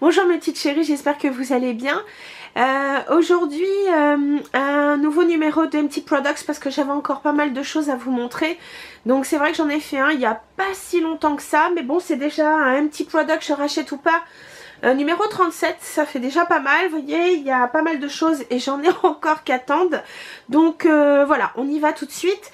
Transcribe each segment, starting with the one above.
Bonjour mes petites chéries, j'espère que vous allez bien. Aujourd'hui un nouveau numéro de MT Products parce que j'avais encore pas mal de choses à vous montrer. Donc c'est vrai que j'en ai fait un il n'y a pas si longtemps que ça, mais bon c'est déjà un MT Product, je rachète ou pas. Numéro 37, ça fait déjà pas mal, vous voyez, il y a pas mal de choses et j'en ai encore qu'attendre. Donc voilà, on y va tout de suite.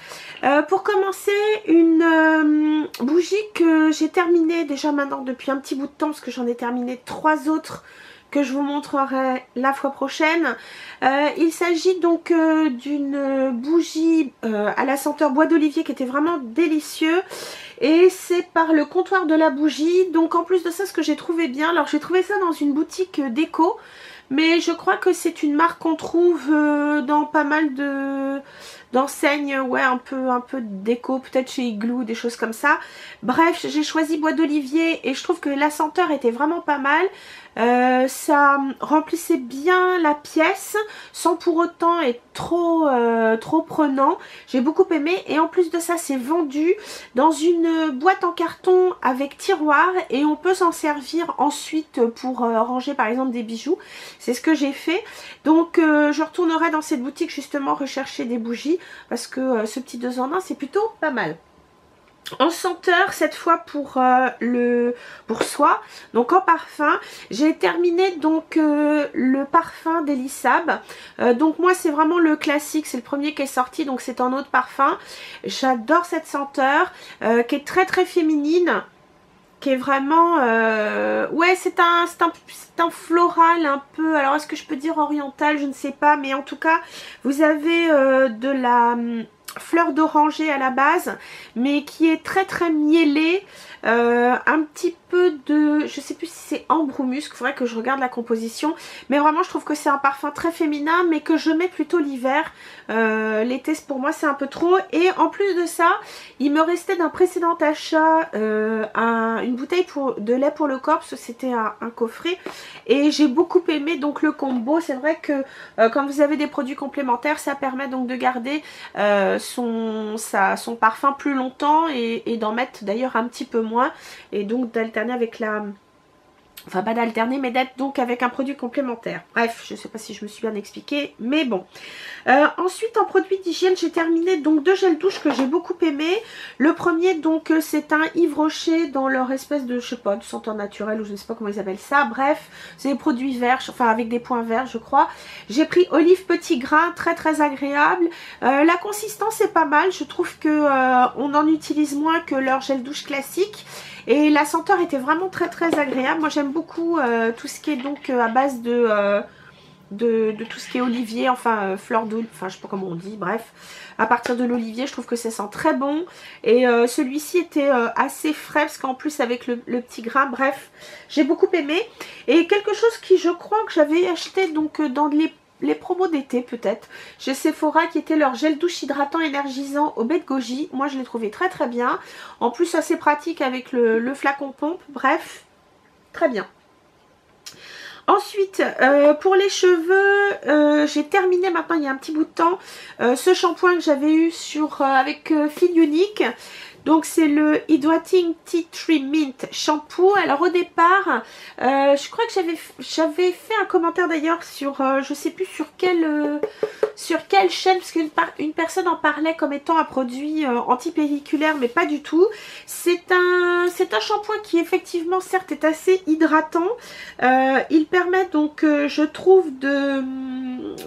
Pour commencer, une bougie que j'ai terminée déjà maintenant depuis un petit bout de temps, parce que j'en ai terminé 3 autres que je vous montrerai la fois prochaine. Il s'agit donc d'une bougie à la senteur bois d'olivier qui était vraiment délicieux. Et c'est par le comptoir de la bougie. Donc en plus de ça, ce que j'ai trouvé bien, alors j'ai trouvé ça dans une boutique déco, mais je crois que c'est une marque qu'on trouve dans pas mal d'enseignes, ouais, un peu déco, peut-être chez Igloo, des choses comme ça. Bref, j'ai choisi bois d'olivier et je trouve que la senteur était vraiment pas mal. Ça remplissait bien la pièce sans pour autant être trop prenant. J'ai beaucoup aimé et en plus de ça c'est vendu dans une boîte en carton avec tiroir et on peut s'en servir ensuite pour ranger par exemple des bijoux. C'est ce que j'ai fait. Donc je retournerai dans cette boutique justement rechercher des bougies parce que ce petit 2 en 1 c'est plutôt pas mal. En senteur, cette fois pour soi, donc en parfum, j'ai terminé donc le parfum d'Elissab. Donc moi c'est vraiment le classique, c'est le premier qui est sorti, donc c'est en eau de parfum. J'adore cette senteur qui est très féminine, qui est vraiment ouais, c'est un floral un peu, alors est-ce que je peux dire oriental, je ne sais pas, mais en tout cas vous avez de la fleur d'oranger à la base, mais qui est très mielée, un petit peu de, je sais plus si c'est ambre ou musc, il faudrait que je regarde la composition, mais vraiment je trouve que c'est un parfum très féminin, mais que je mets plutôt l'hiver. L'été pour moi c'est un peu trop, et en plus de ça il me restait d'un précédent achat une bouteille de lait pour le corps, parce que c'était un coffret, et j'ai beaucoup aimé donc le combo. C'est vrai que quand vous avez des produits complémentaires, ça permet donc de garder son parfum plus longtemps et d'en mettre d'ailleurs un petit peu moins, et donc d'alterner avec enfin pas d'alterner mais d'être donc avec un produit complémentaire. Bref, je sais pas si je me suis bien expliquée, mais bon. Ensuite en produit d'hygiène, j'ai terminé donc 2 gels douche que j'ai beaucoup aimé. Le premier donc c'est un Yves Rocher dans leur espèce de, je sais pas, de senteur naturelle ou je ne sais pas comment ils appellent ça. Bref, c'est des produits verts, enfin avec des points verts je crois. J'ai pris olive petit grain, très agréable. La consistance est pas mal, je trouve que on en utilise moins que leur gel douche classique. Et la senteur était vraiment très agréable. Moi j'aime beaucoup tout ce qui est donc à base de tout ce qui est olivier, enfin fleur d'olive, enfin je sais pas comment on dit, bref. À partir de l'olivier, je trouve que ça sent très bon. Et celui-ci était assez frais parce qu'en plus avec le petit grain, bref, j'ai beaucoup aimé. Et quelque chose qui je crois que j'avais acheté donc dans les promos d'été peut-être chez Sephora, qui était leur gel douche hydratant énergisant au baie de goji. Moi je l'ai trouvé très bien. En plus assez pratique avec le flacon pompe. Bref, très bien. Ensuite, pour les cheveux, j'ai terminé maintenant il y a un petit bout de temps ce shampoing que j'avais eu avec Fil Unique. Donc c'est le Hydrating Tea Tree Mint Shampoo. Alors au départ, je crois que j'avais fait un commentaire d'ailleurs sur, je sais plus sur quelle chaîne, parce qu'une personne en parlait comme étant un produit antipelliculaire, mais pas du tout. C'est un shampoing qui effectivement certes est assez hydratant. Il permet donc, je trouve,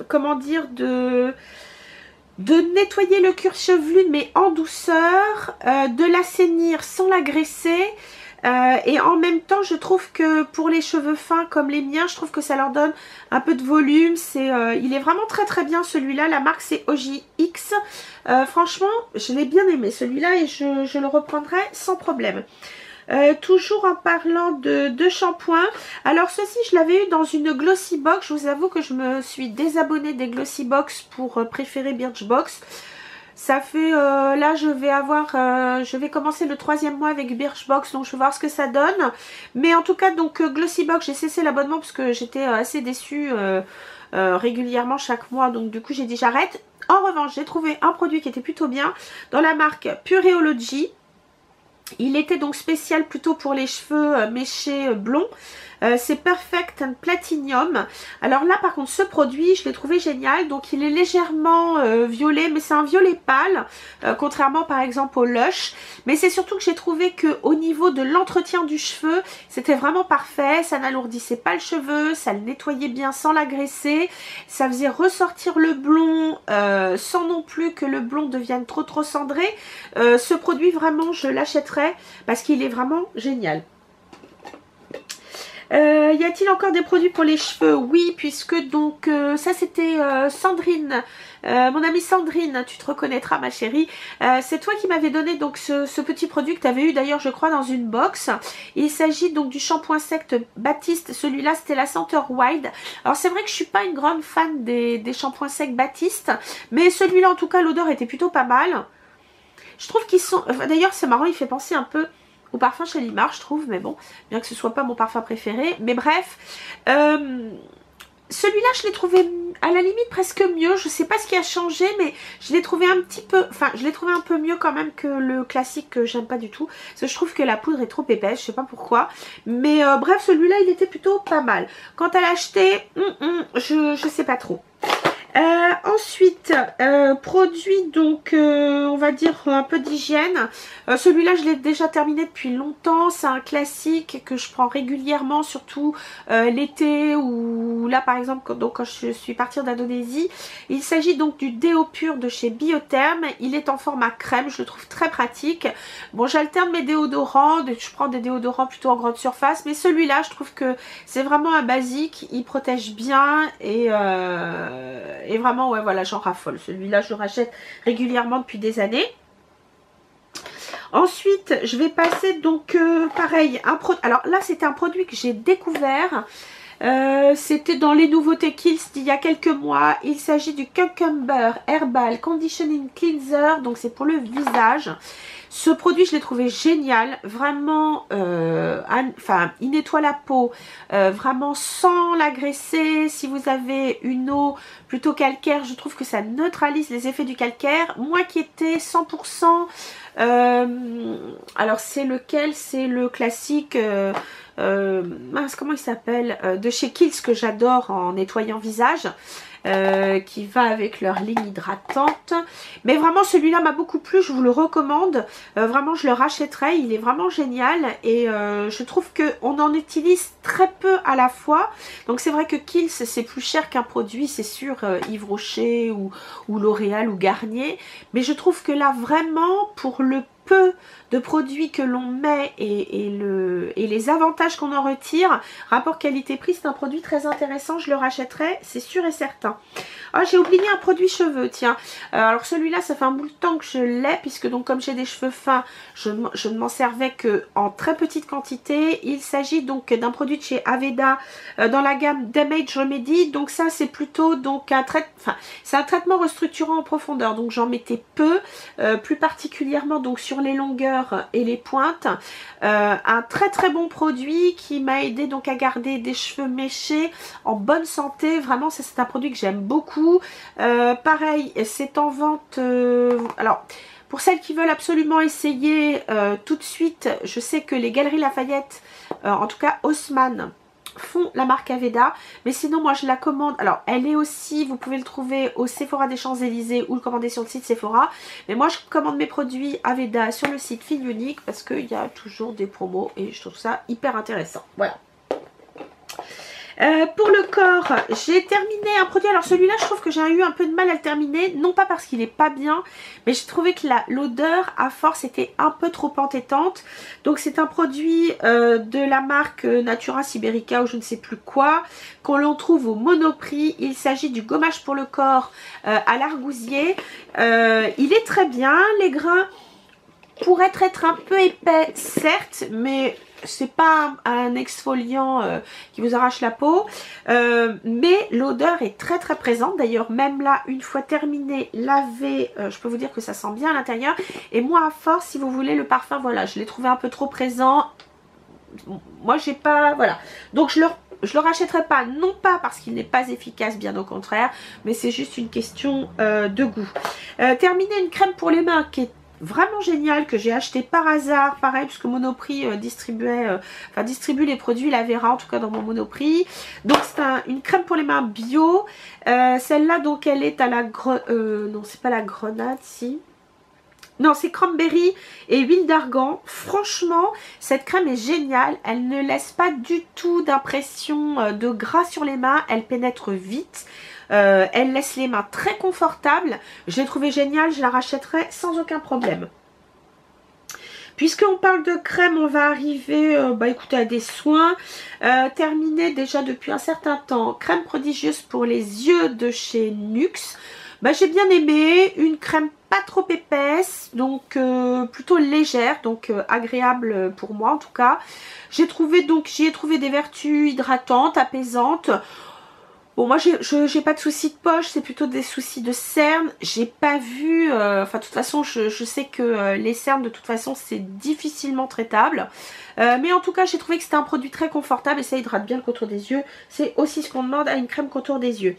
comment dire, de nettoyer le cuir chevelu mais en douceur, de l'assainir sans l'agresser, et en même temps je trouve que pour les cheveux fins comme les miens, je trouve que ça leur donne un peu de volume. Il est vraiment très bien celui-là, la marque c'est OJX. Franchement je l'ai bien aimé celui-là et je le reprendrai sans problème. Toujours en parlant de shampoing, alors ceci je l'avais eu dans une Glossy Box. Je vous avoue que je me suis désabonnée des Glossy Box pour préférer Birchbox. Ça fait, là je vais commencer le 3e mois avec Birchbox, donc je vais voir ce que ça donne. Mais en tout cas donc Glossy Box, j'ai cessé l'abonnement parce que j'étais assez déçue régulièrement chaque mois, donc du coup j'ai dit j'arrête. En revanche j'ai trouvé un produit qui était plutôt bien dans la marque Pureology. Il était donc spécial plutôt pour les cheveux méchés blonds. c'est Perfect and Platinum. Alors là par contre ce produit je l'ai trouvé génial, donc il est légèrement violet, mais c'est un violet pâle, contrairement par exemple au Lush. Mais c'est surtout que j'ai trouvé que au niveau de l'entretien du cheveu, c'était vraiment parfait, ça n'alourdissait pas le cheveu, ça le nettoyait bien sans l'agresser, ça faisait ressortir le blond sans non plus que le blond devienne trop cendré. Ce produit vraiment je l'achèterais parce qu'il est vraiment génial. Y a-t-il encore des produits pour les cheveux? Oui, puisque donc ça c'était Sandrine, mon amie Sandrine, tu te reconnaîtras ma chérie, c'est toi qui m'avais donné donc ce petit produit que tu avais eu d'ailleurs je crois dans une box. Il s'agit donc du shampoing sec Baptiste, celui-là c'était la senteur Wild. Alors c'est vrai que je suis pas une grande fan des shampoings secs Baptiste, mais celui-là en tout cas l'odeur était plutôt pas mal. Je trouve qu'ils sont, enfin, d'ailleurs c'est marrant, il fait penser un peu au parfum Shalimar je trouve, mais bon, bien que ce soit pas mon parfum préféré, mais bref, celui-là je l'ai trouvé à la limite presque mieux, je sais pas ce qui a changé, mais je l'ai trouvé un petit peu, enfin je l'ai trouvé un peu mieux quand même que le classique que j'aime pas du tout, parce que je trouve que la poudre est trop épaisse, je sais pas pourquoi, mais bref celui-là il était plutôt pas mal. Quant à l'acheter, je sais pas trop. Ensuite, produit donc on va dire un peu d'hygiène. Celui-là je l'ai déjà terminé depuis longtemps, c'est un classique que je prends régulièrement, surtout l'été ou là par exemple quand je suis partie d'Indonésie. Il s'agit donc du déo pur de chez Biotherm, il est en format crème, je le trouve très pratique. Bon, j'alterne mes déodorants, je prends des déodorants plutôt en grande surface, mais celui-là je trouve que c'est vraiment un basique, il protège bien et vraiment ouais voilà j'en raffole. Celui-là je le rachète régulièrement depuis des années. Ensuite je vais passer donc pareil alors là c'était un produit que j'ai découvert, c'était dans les nouveautés Kiehl's d'il y a quelques mois. Il s'agit du Cucumber Herbal Conditioning Cleanser, donc c'est pour le visage. Ce produit je l'ai trouvé génial, vraiment, enfin il nettoie la peau vraiment sans l'agresser. Si vous avez une eau plutôt calcaire, je trouve que ça neutralise les effets du calcaire. Moi qui étais 100%, alors c'est lequel? C'est le classique, mince comment il s'appelle, de chez Kiehl's que j'adore en nettoyant visage. Qui va avec leur ligne hydratante, mais vraiment celui-là m'a beaucoup plu, je vous le recommande, vraiment je le rachèterai, il est vraiment génial et je trouve qu'on en utilise très peu à la fois. Donc c'est vrai que Kiehl's c'est plus cher qu'un produit, c'est sûr, Yves Rocher ou L'Oréal ou Garnier, mais je trouve que là vraiment pour le peu de produits que l'on met et les avantages qu'on en retire, rapport qualité-prix, c'est un produit très intéressant, je le rachèterai, c'est sûr et certain. Ah, j'ai oublié un produit cheveux, tiens. Alors celui-là, ça fait un bout de temps que je l'ai, puisque donc comme j'ai des cheveux fins, je ne m'en servais que en très petite quantité. Il s'agit donc d'un produit de chez Aveda dans la gamme Damage Remedy. Donc ça, c'est plutôt donc c'est un traitement restructurant en profondeur. Donc j'en mettais peu, plus particulièrement donc sur les longueurs et les pointes. Un très bon produit qui m'a aidé donc à garder des cheveux méchés en bonne santé. Vraiment, c'est un produit que j'aime beaucoup. Pareil, c'est en vente. Alors, pour celles qui veulent absolument essayer tout de suite, je sais que les Galeries Lafayette, en tout cas Haussmann, font la marque Aveda, mais sinon moi je la commande. Alors elle est aussi, vous pouvez le trouver au Sephora des Champs-Élysées ou le commander sur le site Sephora, mais moi je commande mes produits Aveda sur le site Fil Unique parce qu'il y a toujours des promos et je trouve ça hyper intéressant. Voilà. Pour le corps, j'ai terminé un produit. Alors celui-là, je trouve que j'ai eu un peu de mal à le terminer. Non pas parce qu'il n'est pas bien, mais j'ai trouvé que l'odeur à force était un peu trop entêtante. Donc c'est un produit de la marque Natura Siberica ou je ne sais plus quoi, qu'on l'on trouve au Monoprix. Il s'agit du gommage pour le corps à l'argousier. Il est très bien. Les grains pourraient être un peu épais, certes, mais c'est pas un exfoliant qui vous arrache la peau, mais l'odeur est très présente. D'ailleurs même là, une fois terminé, lavé, je peux vous dire que ça sent bien à l'intérieur. Et moi à force, si vous voulez, le parfum, voilà, je l'ai trouvé un peu trop présent. Moi j'ai pas, voilà, donc je le rachèterai pas, non pas parce qu'il n'est pas efficace, bien au contraire, mais c'est juste une question de goût. Terminer une crème pour les mains qui est vraiment génial que j'ai acheté par hasard, pareil, puisque Monoprix distribue les produits, la verra en tout cas dans mon Monoprix. Donc c'est une crème pour les mains bio. Celle-là, donc elle est à la non, c'est pas la grenade, si. Non, c'est cranberry et huile d'argan. Franchement, cette crème est géniale. Elle ne laisse pas du tout d'impression de gras sur les mains. Elle pénètre vite. Elle laisse les mains très confortables. Je l'ai trouvée géniale. Je la rachèterai sans aucun problème. Puisqu'on parle de crème, on va arriver écoutez, à des soins terminés déjà depuis un certain temps. Crème prodigieuse pour les yeux de chez Nuxe. J'ai bien aimé, une crème pas trop épaisse, donc plutôt légère, donc agréable pour moi en tout cas. J'y ai trouvé des vertus hydratantes, apaisantes. Bon, moi j'ai pas de soucis de poche, c'est plutôt des soucis de cernes. J'ai pas vu, de toute façon je sais que les cernes de toute façon c'est difficilement traitable. Mais en tout cas j'ai trouvé que c'était un produit très confortable et ça hydrate bien le contour des yeux. C'est aussi ce qu'on demande à une crème contour des yeux.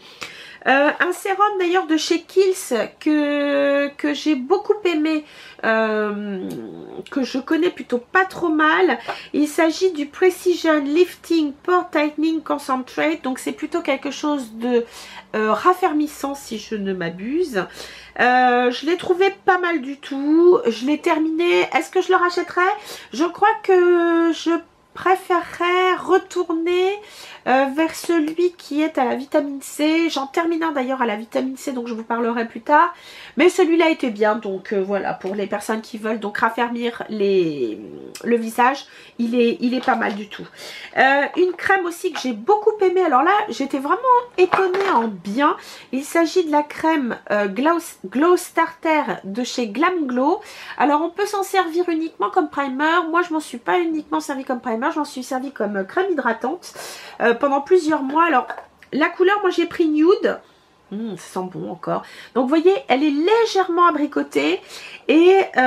Un sérum d'ailleurs de chez Kiehl's que j'ai beaucoup aimé, que je connais plutôt pas trop mal. Il s'agit du Precision Lifting Pore Tightening Concentrate, donc c'est plutôt quelque chose de raffermissant si je ne m'abuse. Je l'ai trouvé pas mal du tout, je l'ai terminé. Est-ce que je le rachèterais? Je crois que je préférerais retourner vers celui qui est à la vitamine C. J'en termine un d'ailleurs à la vitamine C, donc je vous parlerai plus tard. Mais celui-là était bien, donc voilà, pour les personnes qui veulent donc raffermir le visage, il est pas mal du tout. Une crème aussi que j'ai beaucoup aimée, alors là j'étais vraiment étonnée en bien. Il s'agit de la crème Glow Starter de chez Glam Glow. Alors on peut s'en servir uniquement comme primer. Moi je m'en suis pas uniquement servi comme primer, je m'en suis servi comme crème hydratante pendant plusieurs mois. Alors la couleur, moi j'ai pris nude. Ça sent bon encore. Donc vous voyez, elle est légèrement abricotée et elle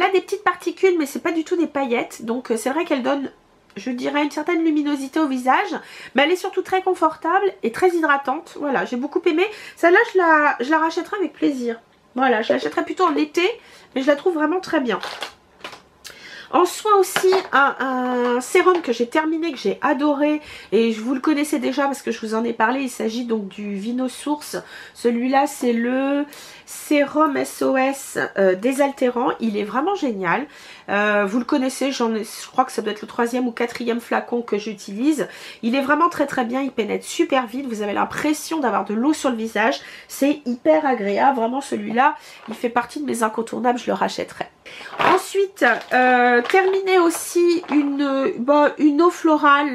a des petites particules, mais c'est pas du tout des paillettes. Donc c'est vrai qu'elle donne, je dirais, une certaine luminosité au visage, mais elle est surtout très confortable et très hydratante. Voilà, j'ai beaucoup aimé. Celle-là, je la rachèterai avec plaisir. Voilà, je l'achèterai plutôt en été, mais je la trouve vraiment très bien. En soin aussi, un sérum que j'ai terminé, que j'ai adoré, et vous le connaissez déjà parce que je vous en ai parlé. Il s'agit donc du Vinosource. Celui-là, c'est le sérum SOS désaltérant. Il est vraiment génial. Vous le connaissez, je crois que ça doit être le 3e ou 4e flacon que j'utilise. Il est vraiment très très bien, il pénètre super vite. Vous avez l'impression d'avoir de l'eau sur le visage. C'est hyper agréable. Vraiment, celui-là, il fait partie de mes incontournables, je le rachèterai. Ensuite, terminer aussi une eau florale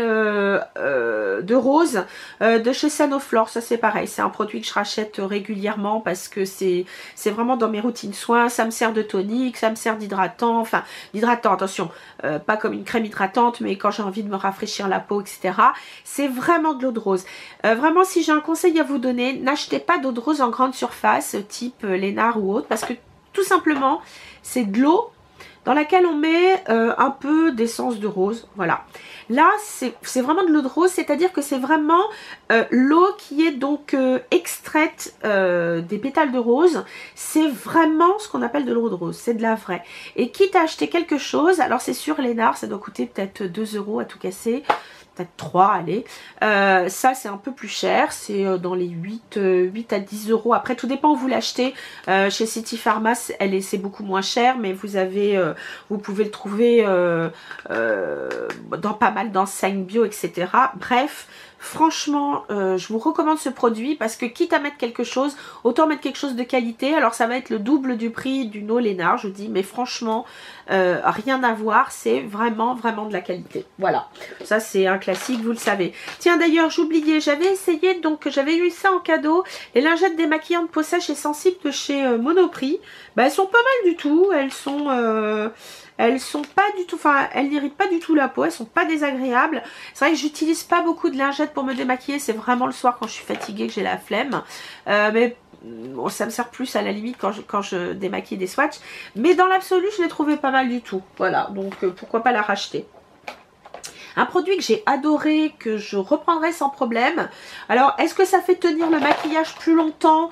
de rose de chez Sanoflore. Ça c'est pareil, c'est un produit que je rachète régulièrement parce que c'est vraiment dans mes routines soins. Ça me sert de tonique, ça me sert d'hydratant, enfin d'hydratant, attention, pas comme une crème hydratante, mais quand j'ai envie de me rafraîchir la peau, etc. C'est vraiment de l'eau de rose. Vraiment, si j'ai un conseil à vous donner, n'achetez pas d'eau de rose en grande surface, type Lénard ou autre, parce que tout simplement, c'est de l'eau dans laquelle on met un peu d'essence de rose. Voilà. Là, c'est vraiment de l'eau de rose, c'est-à-dire que c'est vraiment l'eau qui est donc extraite des pétales de rose. C'est vraiment ce qu'on appelle de l'eau de rose, c'est de la vraie. Et quitte à acheter quelque chose, alors c'est sûr, Lénard, ça doit coûter peut-être 2 € à tout casser. Peut-être 3, allez. Ça, c'est un peu plus cher. C'est dans les 8 à 10 €. Après, tout dépend où vous l'achetez. Chez City Pharma, c'est beaucoup moins cher. Mais vous pouvez le trouver dans pas mal d'enseignes bio, etc. Bref, franchement, je vous recommande ce produit parce que quitte à mettre quelque chose, autant mettre quelque chose de qualité. Alors, ça va être le double du prix d'une eau Lénard, je dis. Mais franchement, rien à voir. C'est vraiment, vraiment de la qualité. Voilà. Ça, c'est un classique, vous le savez. Tiens, d'ailleurs, j'oubliais, j'avais essayé, donc j'avais eu ça en cadeau, les lingettes démaquillantes peau sèche et sensible de chez Monoprix. Elles sont pas mal du tout, elles sont pas du tout, enfin, elles n'irritent pas du tout la peau, elles sont pas désagréables. C'est vrai que j'utilise pas beaucoup de lingettes pour me démaquiller, c'est vraiment le soir quand je suis fatiguée que j'ai la flemme. Mais bon, ça me sert plus à la limite quand je démaquille des swatchs. Mais dans l'absolu, je l'ai trouvé pas mal du tout. Voilà, donc pourquoi pas la racheter. Un produit que j'ai adoré, que je reprendrai sans problème. Alors, est-ce que ça fait tenir le maquillage plus longtemps ?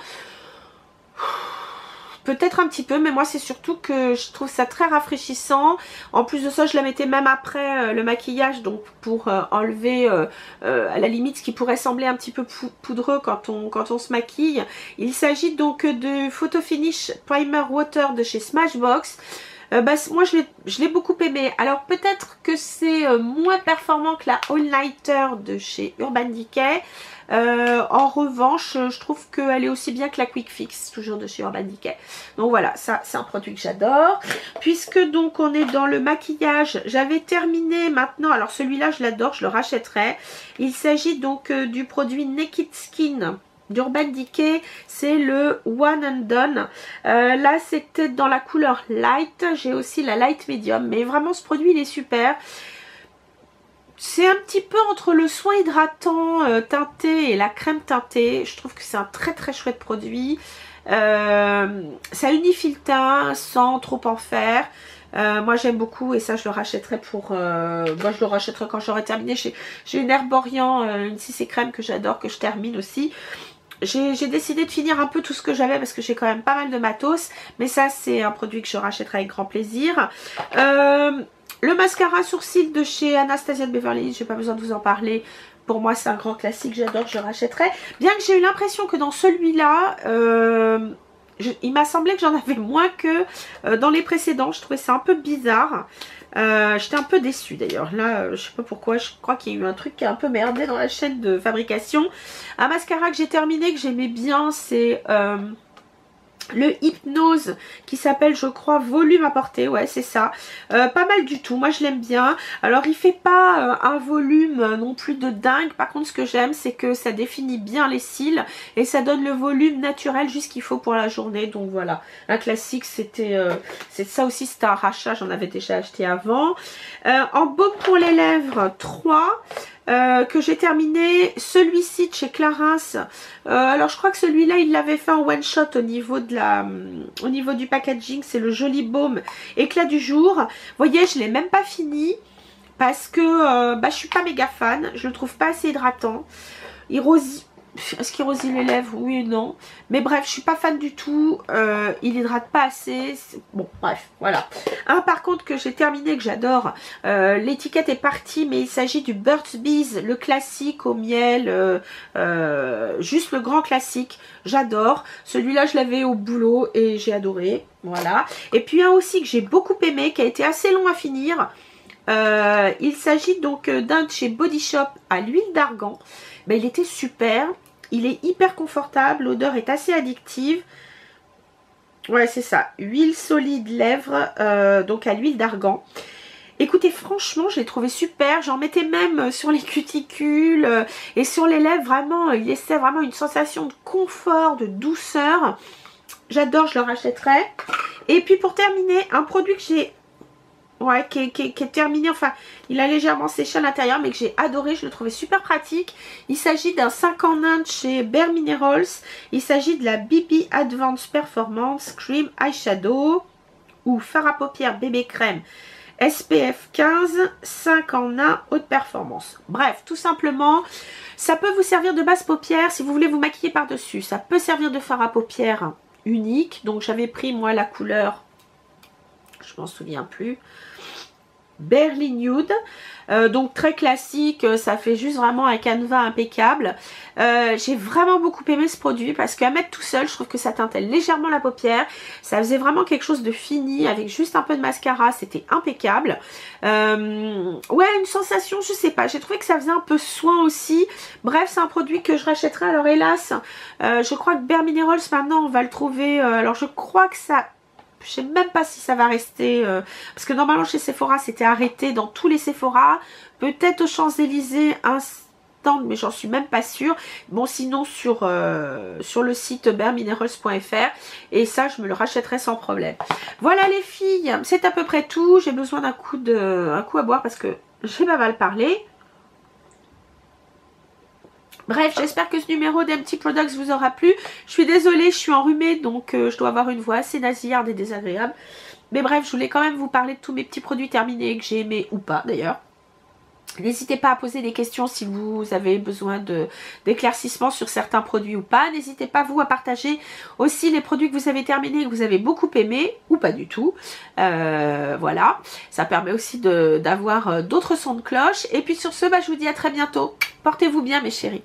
Peut-être un petit peu, mais moi c'est surtout que je trouve ça très rafraîchissant. En plus de ça, je la mettais même après le maquillage, donc pour enlever à la limite ce qui pourrait sembler un petit peu poudreux quand on se maquille. Il s'agit donc de Photo Finish Primer Water de chez Smashbox. Moi je l'ai beaucoup aimé. Alors peut-être que c'est moins performant que la All Nighter de chez Urban Decay. En revanche, je trouve qu'elle est aussi bien que la Quick Fix, toujours de chez Urban Decay. Donc voilà, ça c'est un produit que j'adore. Puisque donc on est dans le maquillage, j'avais terminé maintenant, alors celui-là je l'adore, je le rachèterai. Il s'agit donc du produit Naked Skin d'Urban Decay, c'est le One and Done. Là c'était dans la couleur light, j'ai aussi la light medium, mais vraiment ce produit il est super. C'est un petit peu entre le soin hydratant teinté et la crème teintée. Je trouve que c'est un très très chouette produit. Ça unifie le teint sans trop en faire. Moi j'aime beaucoup et ça je le rachèterai pour... moi je le rachèterai quand j'aurai terminé. J'ai une Herborian, une CC crème que j'adore, que je termine aussi. J'ai décidé de finir un peu tout ce que j'avais parce que j'ai quand même pas mal de matos. Mais ça c'est un produit que je rachèterai avec grand plaisir. Le mascara sourcil de chez Anastasia de Beverly Hills, j'ai pas besoin de vous en parler. Pour moi c'est un grand classique, j'adore, je le rachèterai. Bien que j'ai eu l'impression que dans celui-là, il m'a semblé que j'en avais moins que dans les précédents. Je trouvais ça un peu bizarre. J'étais un peu déçue d'ailleurs. Là, je sais pas pourquoi, je crois qu'il y a eu un truc qui a un peu merdé dans la chaîne de fabrication. Un mascara que j'ai terminé, que j'aimais bien, c'est... le Hypnose qui s'appelle je crois Volume Apporté, ouais c'est ça, pas mal du tout, moi je l'aime bien. Alors il fait pas un volume non plus de dingue, par contre ce que j'aime c'est que ça définit bien les cils et ça donne le volume naturel juste qu'il faut pour la journée. Donc voilà, un classique, c'était ça aussi, c'était un rachat, j'en avais déjà acheté avant. En baume pour les lèvres 3 que j'ai terminé, celui-ci de chez Clarins. Alors je crois que celui-là il l'avait fait en one shot au niveau du packaging. C'est le Joli Baume Éclat du jour. Vous voyez, je l'ai même pas fini parce que je suis pas méga fan, je le trouve pas assez hydratant. Est-ce qu'il rosille les lèvres? Oui et non. Mais bref, je suis pas fan du tout. Il hydrate pas assez. Bon, bref, voilà. Un par contre que j'ai terminé, que j'adore. L'étiquette est partie, mais il s'agit du Burt's Bees, le classique au miel. Juste le grand classique. J'adore. Celui-là, je l'avais au boulot et j'ai adoré. Voilà. Et puis un aussi que j'ai beaucoup aimé, qui a été assez long à finir. Il s'agit donc d'un de chez Body Shop à l'huile d'argan. Ben, il était super, il est hyper confortable, l'odeur est assez addictive. Ouais c'est ça, huile solide lèvres, donc à l'huile d'argan. Écoutez, franchement je l'ai trouvé super, j'en mettais même sur les cuticules et sur les lèvres, vraiment il laissait vraiment une sensation de confort, de douceur. J'adore, je le rachèterai. Et puis pour terminer, un produit que j'ai... Ouais, qui est terminé, enfin, il a légèrement séché à l'intérieur, mais que j'ai adoré, je le trouvais super pratique. Il s'agit d'un 5 en 1 de chez Bare Minerals. Il s'agit de la BB Advanced Performance Cream Eyeshadow ou fard à paupières bébé crème SPF 15, 5 en 1 haute performance. Bref, tout simplement, ça peut vous servir de base paupière si vous voulez vous maquiller par-dessus. Ça peut servir de fard à paupières unique. Donc j'avais pris moi la couleur, je m'en souviens plus, Berlin Nude, donc très classique, ça fait juste vraiment un canevas impeccable. J'ai vraiment beaucoup aimé ce produit parce qu'à mettre tout seul, je trouve que ça teintait légèrement la paupière, ça faisait vraiment quelque chose de fini avec juste un peu de mascara, c'était impeccable. Ouais, une sensation, je sais pas, j'ai trouvé que ça faisait un peu soin aussi. Bref, c'est un produit que je rachèterai. Alors hélas, je crois que Bare Minerals maintenant on va le trouver, alors je crois que ça... Je sais même pas si ça va rester, parce que normalement chez Sephora c'était arrêté dans tous les Sephora, peut-être aux Champs-Élysées un stand, mais j'en suis même pas sûre. Bon, sinon sur le site bareminerals.fr, et ça je me le rachèterai sans problème. Voilà les filles, c'est à peu près tout. J'ai besoin d'un coup à boire parce que j'ai pas mal parlé. Bref, j'espère que ce numéro d'Empty Products vous aura plu. Je suis désolée, je suis enrhumée, donc je dois avoir une voix assez nasillarde et désagréable. Mais bref, je voulais quand même vous parler de tous mes petits produits terminés que j'ai aimés ou pas d'ailleurs. N'hésitez pas à poser des questions si vous avez besoin d'éclaircissements sur certains produits ou pas. N'hésitez pas vous à partager aussi les produits que vous avez terminés, que vous avez beaucoup aimés ou pas du tout. Voilà, ça permet aussi d'avoir d'autres sons de cloche. Et puis sur ce, je vous dis à très bientôt. Portez-vous bien mes chéris.